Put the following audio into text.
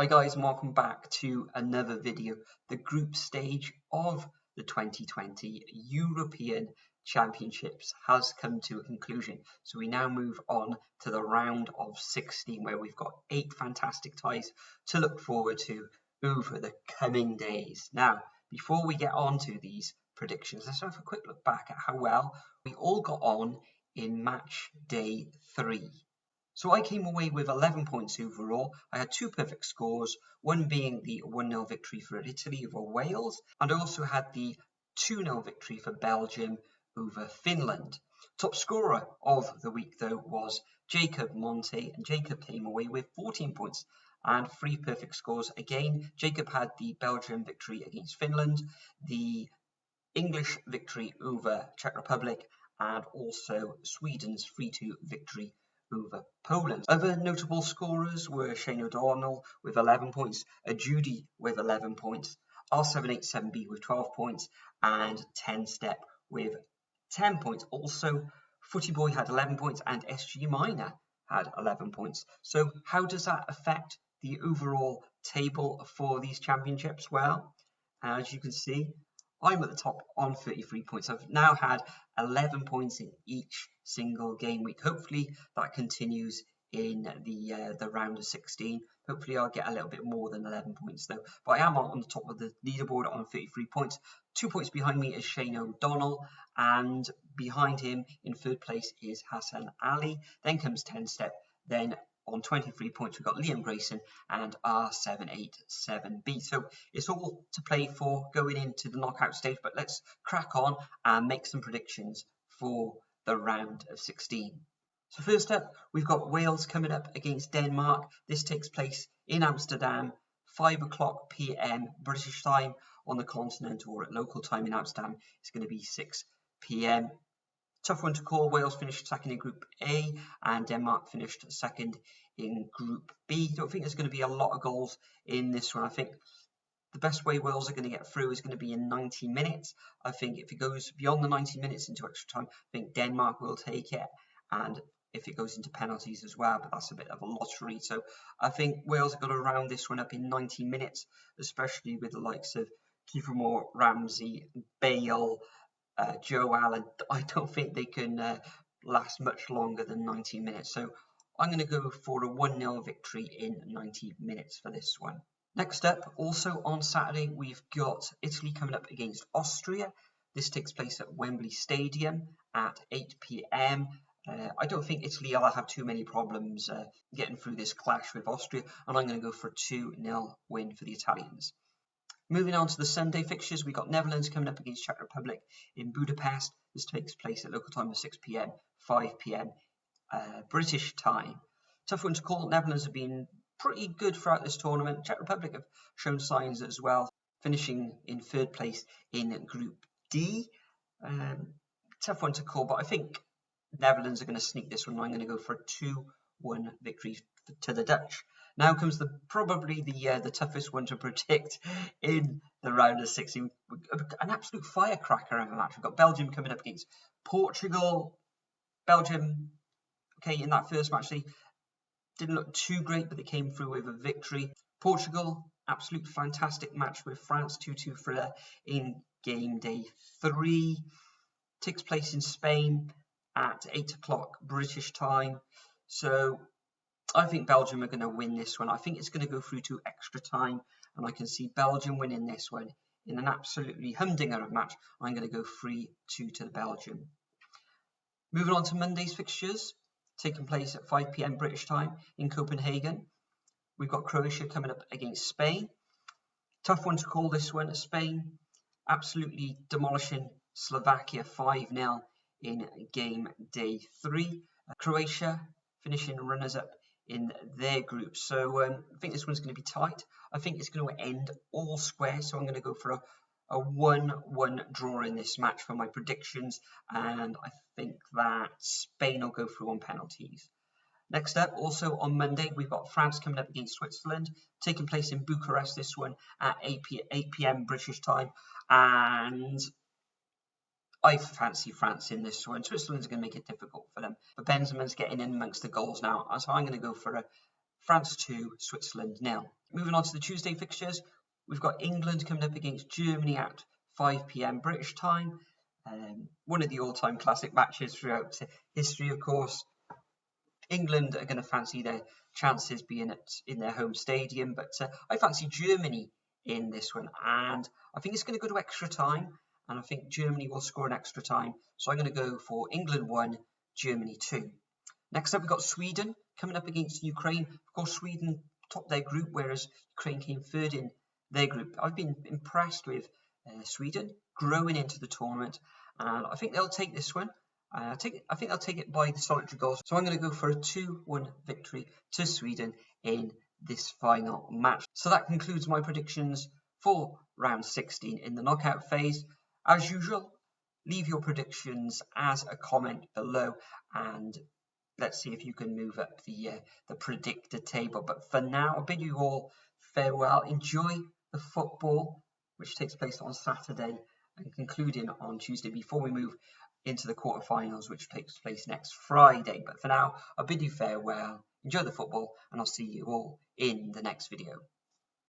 Hi guys, and welcome back to another video. The group stage of the 2020 European Championships has come to a conclusion. So we now move on to the round of 16, where we've got 8 fantastic ties to look forward to over the coming days. Now, before we get on to these predictions, let's have a quick look back at how well we all got on in match day 3. So I came away with 11 points overall. I had 2 perfect scores, one being the 1-0 victory for Italy over Wales, and I also had the 2-0 victory for Belgium over Finland. Top scorer of the week though was Jacob Monte, and Jacob came away with 14 points and 3 perfect scores. Again, Jacob had the Belgium victory against Finland, the English victory over Czech Republic, and also Sweden's 3-2 victory over Poland. Other notable scorers were Shane O'Donnell with 11 points, Judy with 11 points, R787B with 12 points, and 10 Step with 10 points. Also, Footy Boy had 11 points and SG Minor had 11 points. So how does that affect the overall table for these championships? Well, as you can see, I'm at the top on 33 points. I've now had 11 points in each single game week. Hopefully that continues in the round of 16. Hopefully I'll get a little bit more than 11 points though. But I am on the top of the leaderboard on 33 points. 2 points behind me is Shane O'Donnell, and behind him in third place is Hassan Ali. Then comes 10 Step. Then on 23 points, we've got Liam Grayson and R787B. So it's all to play for going into the knockout stage, but let's crack on and make some predictions for the round of 16. So first up, we've got Wales coming up against Denmark. This takes place in Amsterdam, 5 o'clock p.m. British time on the continent, or at local time in Amsterdam, it's going to be 6 p.m. Tough one to call. Wales finished second in Group A and Denmark finished second in Group B. Don't think there's going to be a lot of goals in this one. I think the best way Wales are going to get through is going to be in 90 minutes. I think if it goes beyond the 90 minutes into extra time, I think Denmark will take it. And if it goes into penalties as well, but that's a bit of a lottery. So I think Wales are going to round this one up in 90 minutes, especially with the likes of Kiefer Moore, Ramsey, Bale, Joe Allen. I don't think they can last much longer than 90 minutes. So I'm going to go for a 1-0 victory in 90 minutes for this one. Next up, also on Saturday, we've got Italy coming up against Austria. This takes place at Wembley Stadium at 8 p.m. I don't think Italy will have too many problems getting through this clash with Austria, and I'm going to go for a 2-0 win for the Italians. Moving on to the Sunday fixtures, we've got Netherlands coming up against Czech Republic in Budapest. This takes place at local time of 6 p.m, 5 p.m. British time. Tough one to call. Netherlands have been pretty good throughout this tournament. Czech Republic have shown signs as well, finishing in third place in Group D. Tough one to call, but I think Netherlands are going to sneak this one. I'm going to go for a 2-1 victory to the Dutch. Now comes probably the toughest one to predict in the round of 16. An absolute firecracker of a match. We've got Belgium coming up against Portugal. Belgium, okay, in that first match, they didn't look too great, but they came through with a victory. Portugal, absolute fantastic match with France, 2-2 thriller in game day 3. Takes place in Spain at 8 o'clock British time. So I think Belgium are going to win this one. I think it's going to go through to extra time, and I can see Belgium winning this one in an absolutely humdinger of match. I'm going to go 3-2 to the Belgium. Moving on to Monday's fixtures, taking place at 5 p.m. British time in Copenhagen. We've got Croatia coming up against Spain. Tough one to call this one. Spain absolutely demolishing Slovakia 5-0 in game day 3. Croatia finishing runners-up in their group. So I think this one's going to be tight. I think it's going to end all square. So I'm going to go for a 1-1 draw in this match for my predictions. And I think that Spain will go through on penalties. Next up, also on Monday, we've got France coming up against Switzerland, taking place in Bucharest, this one at 8 p.m. British time. And I fancy France in this one. Switzerland's going to make it difficult for them. But Benzema's getting in amongst the goals now. So I'm going to go for a France 2, Switzerland 0. Moving on to the Tuesday fixtures, we've got England coming up against Germany at 5 p.m. British time. One of the all-time classic matches throughout history, of course. England are going to fancy their chances being in their home stadium, but I fancy Germany in this one, and I think it's going to go to extra time, and I think Germany will score an extra time, so I'm going to go for England 1, Germany 2. Next up, we've got Sweden coming up against Ukraine. Of course, Sweden topped their group, whereas Ukraine came third in their group. I've been impressed with Sweden growing into the tournament, and I think they'll take this one. I think they'll take it by the solitary goals. So I'm going to go for a 2-1 victory to Sweden in this final match. So that concludes my predictions for round 16 in the knockout phase. As usual, leave your predictions as a comment below, and let's see if you can move up the predictor table. But for now, I bid you all farewell. Enjoy the football, which takes place on Saturday and concluding on Tuesday before we move into the quarterfinals, which takes place next Friday. But for now, I bid you farewell. Enjoy the football, and I'll see you all in the next video.